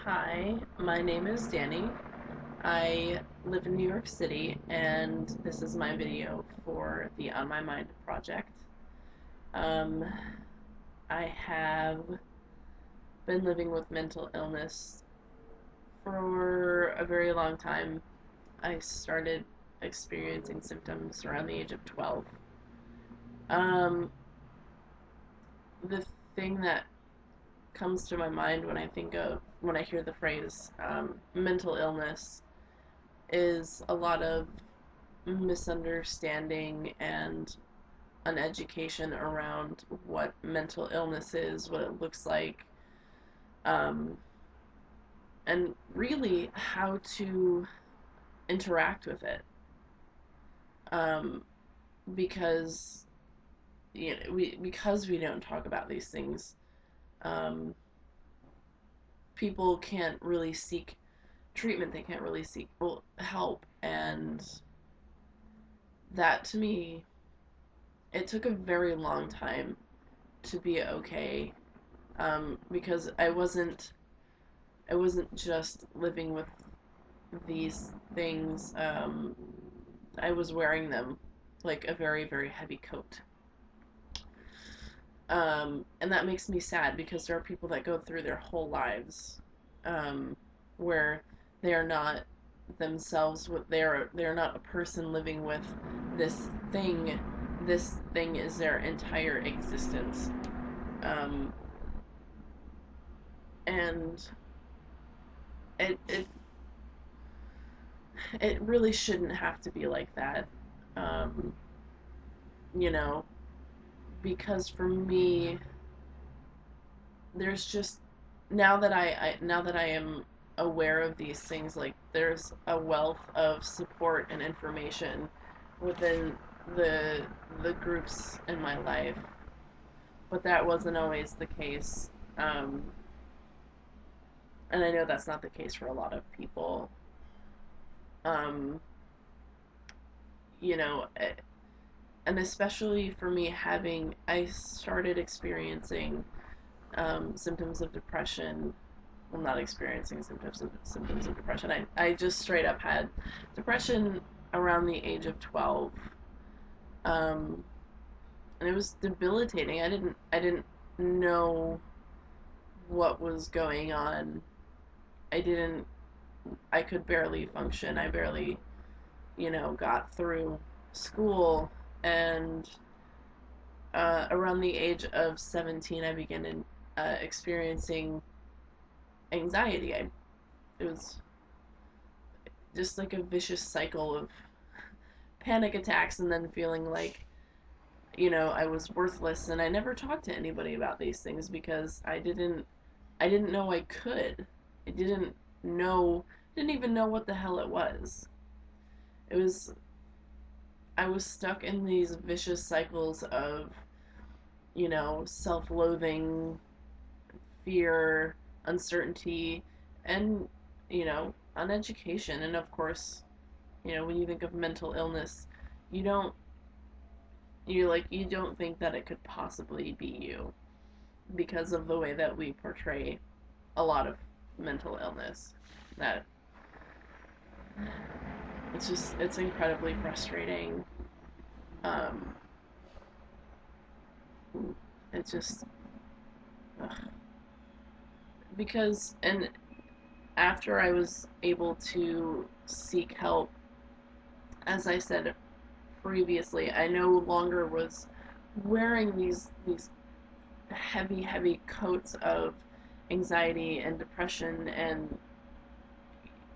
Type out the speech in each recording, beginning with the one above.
Hi, my name is Danie. I live in New York City, and this is my video for the On My Mind project. Um, I have been living with mental illness for a very long time. I started experiencing symptoms around the age of 12. Um, the thing that comes to my mind when I hear the phrase mental illness is a lot of misunderstanding and uneducation around what mental illness is, what it looks like, um, and really how to interact with it. Um, because because we don't talk about these things, um, people can't really seek treatment. They can't really seek help, and that to me, it took a very long time to be okay, because I wasn't just living with these things. I was wearing them like a very, very heavy coat. And that makes me sad because there are people that go through their whole lives, where they are not themselves. They're not a person living with this thing. This thing is their entire existence. Um, and it it really shouldn't have to be like that. Um, you know, because for me, there's just now that I am aware of these things, like there's a wealth of support and information within the the groups in my life, but that wasn't always the case. Um, and I know that's not the case for a lot of people. Um, you know, and especially for me, I started experiencing symptoms of depression. Well, not experiencing symptoms of depression. I just straight up had depression around the age of 12. Um, and it was debilitating. I didn't know what was going on. I didn't I could barely function. I barely, got through school, and around the age of 17 I began experiencing anxiety. It was just like a vicious cycle of panic attacks, and then feeling like, I was worthless, and I never talked to anybody about these things because I didn't know I could. I know didn't even know what the hell it was. It was I was stuck in these vicious cycles of, self-loathing, fear, uncertainty, and, uneducation. And of course, when you think of mental illness, you don't you don't think that it could possibly be you because of the way that we portray a lot of mental illness. That it's incredibly frustrating. Um, it's just ugh. Because and after I was able to seek help, as I said previously, I no longer was wearing these heavy, heavy coats of anxiety and depression, and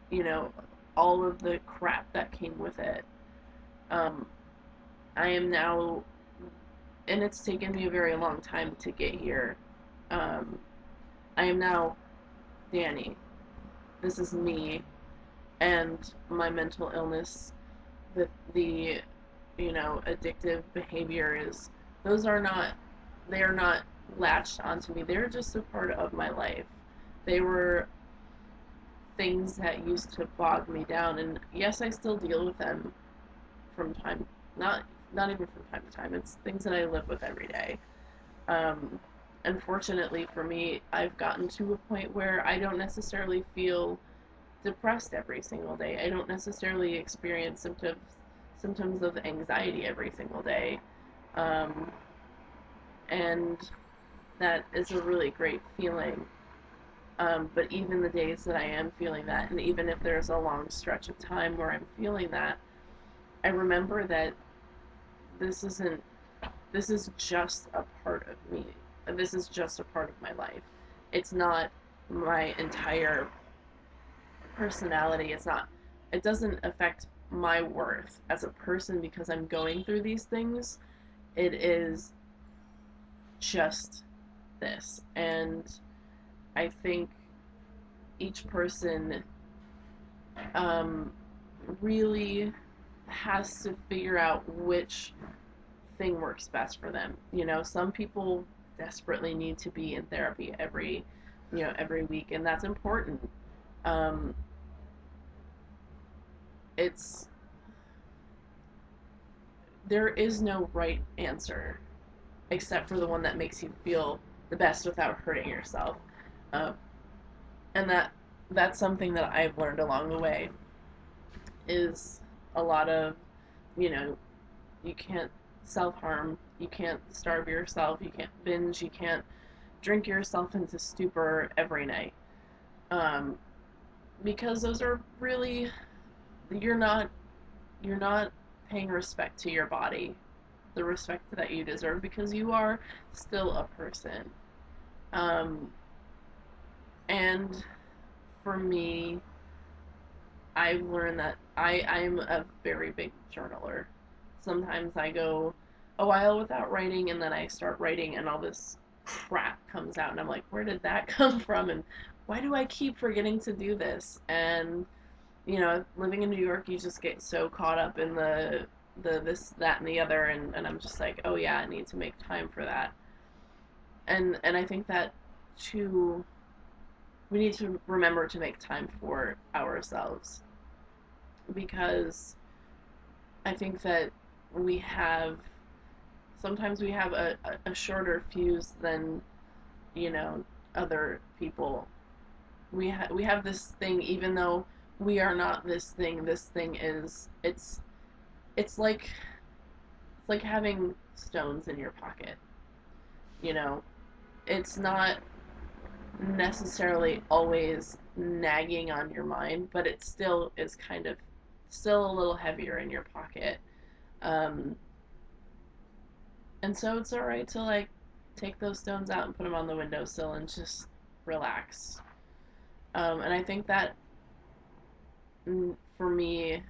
you know all of the crap that came with it. Um, I am now, and it's taken me a very long time to get here. Um, I am now Danie. This is me, and my mental illness, the addictive behaviors. Those are not, they are not latched onto me. They're just a part of my life. They were things that used to bog me down, and yes, I still deal with them from not even from time to time. It's things that I live with every day. Um, unfortunately for me, I've gotten to a point where I don't necessarily feel depressed every single day. I don't necessarily experience symptoms of anxiety every single day. Um, and that is a really great feeling. But even the days that I am feeling that, and even if there's a long stretch of time where I'm feeling that, I remember that this isn't, this is just a part of me. This is just a part of my life. It's not my entire personality. It doesn't affect my worth as a person because I'm going through these things. It is just this. And I think each person um, really has to figure out which thing works best for them. You know, some people desperately need to be in therapy every week, and that's important. Um, it's there is no right answer except for the one that makes you feel the best without hurting yourself. Uh, and that's something that I've learned along the way is a lot of, you know, you can't self-harm, you can't starve yourself, you can't binge, you can't drink yourself into stupor every night. Um, because those are really, you're not you're not paying respect to your body, the respect that you deserve because you are still a person. Um, and for me, I've learned that I'm a very big journaler. Sometimes I go a while without writing and then I start writing and all this crap comes out and I'm like, where did that come from? And why do I keep forgetting to do this? And you know, living in New York, you just get so caught up in the this, that, and the other, and I'm just like, oh yeah, I need to make time for that. And I think that too, we need to remember to make time for ourselves because I think that we have sometimes we have a shorter fuse than you know other people. We have this thing, even though we are not this thing. This thing is it's like it's like having stones in your pocket. You know, it's not necessarily always nagging on your mind, but it still is kind of still a little heavier in your pocket. Um, and so it's all right to like take those stones out and put them on the windowsill and just relax. And I think that for me,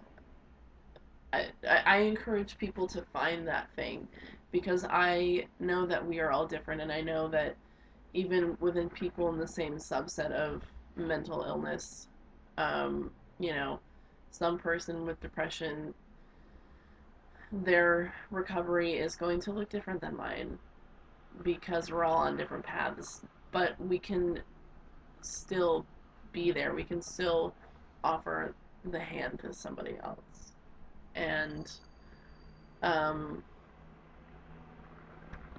I encourage people to find that thing because I know that we are all different, and I know that even within people in the same subset of mental illness, um, you know, some person with depression, their recovery is going to look different than mine because we're all on different paths. But we can still be there. We can still offer the hand to somebody else. And, um,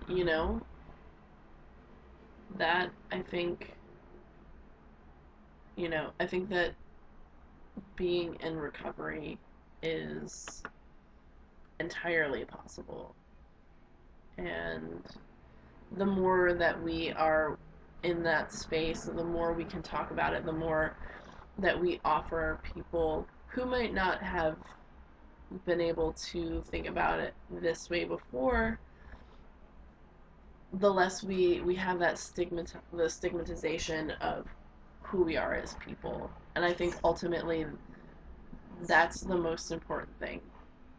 you know, that I think that being in recovery is entirely possible. And the more that we are in that space, the more we can talk about it, the more that we offer people who might not have been able to think about it this way before, the less we have that the stigmatization of who we are as people. And I think ultimately that's the most important thing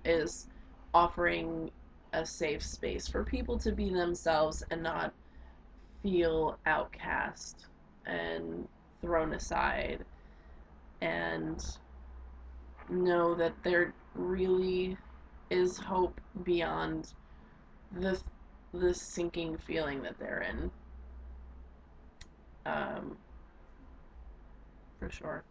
is offering a safe space for people to be themselves and not feel outcast and thrown aside and know that there really is hope beyond the the sinking feeling that they're in, um, for sure.